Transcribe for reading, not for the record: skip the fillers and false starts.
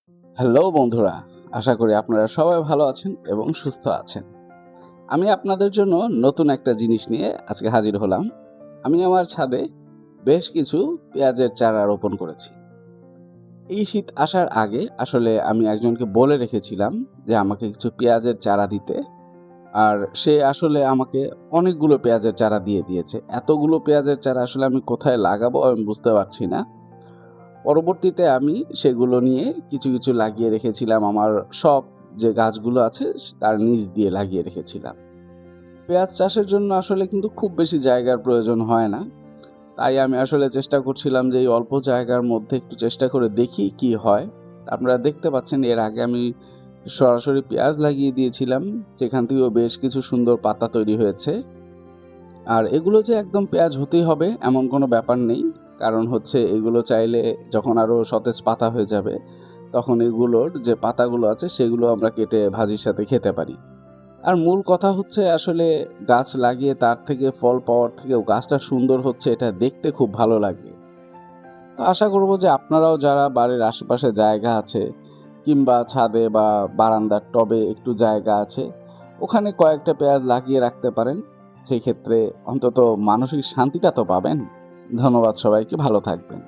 Hello বন্ধুরা, আশা করি আপনারা সবাই ভালো আছেন এবং সুস্থ আছেন। আমি আপনাদের জন্য নতুন একটা জিনিস নিয়ে আজকে হাজির হলাম। আমি আমার ছাদে বেশ কিছু পেঁয়াজের চারা রোপণ করেছি। এই শীত আসার আগে আসলে আমি একজনকে বলে রেখেছিলাম যে আমাকে কিছু পেঁয়াজের চারা দিতে। আর সে আসলে আমাকে অনেকগুলো পেঁয়াজের চারা দিয়ে দিয়েছে। এতগুলো পেঁয়াজের চারা আসলে আমি কোথায় লাগাবো আমি বুঝতে পারছি না। পরবর্তীতে আমি সেগুলো নিয়ে কিছু লাগিয়ে রেখেছিলাম আমার সব যে গাছগুলো আছে তার নিচ দিয়ে লাগিয়ে রেখেছিলাম। পেঁয়াজ চাষের জন্য আসলে কিন্তু খুব বেশি জায়গার প্রয়োজন হয় না। তাই আমি আসলে চেষ্টা করছিলাম যে এই অল্প জায়গার মধ্যে একটু চেষ্টা করে দেখি কি হয়। আপনারা দেখতে পাচ্ছেন এর আগে আমি সরাসরি পেঁয়াজ লাগিয়ে দিয়েছিলাম। সেখান থেকেও বেশ কিছু সুন্দর পাতা তৈরি হয়েছে। আর এগুলো যে একদম পেঁয়াজ হতেই হবে এমন কোনো ব্যাপার নেই। কারণ হচ্ছে এগুলো চাইলে যখন আরো সতেজ পাতা হয়ে যাবে, তখন এগুলোর যে পাতাগুলো আছে সেগুলো আমরা কেটে ভাজির সাথে খেতে পারি। আর মূল কথা হচ্ছে আসলে গাছ লাগিয়ে তার থেকে ফল পাওয়ার থেকেও গাছটা সুন্দর হচ্ছে এটা দেখতে খুব ভালো লাগে। তো আশা করব যে আপনারাও যারা বাড়ির আশেপাশে জায়গা আছে কিংবা ছাদে বা বারান্দার টবে একটু জায়গা আছে, ওখানে কয়েকটা পেঁয়াজ লাগিয়ে রাখতে পারেন। সেই ক্ষেত্রে অন্তত মানসিক শান্তিটা তো পাবেন। ধন্যবাদ সবাইকে, ভালো থাকবেন।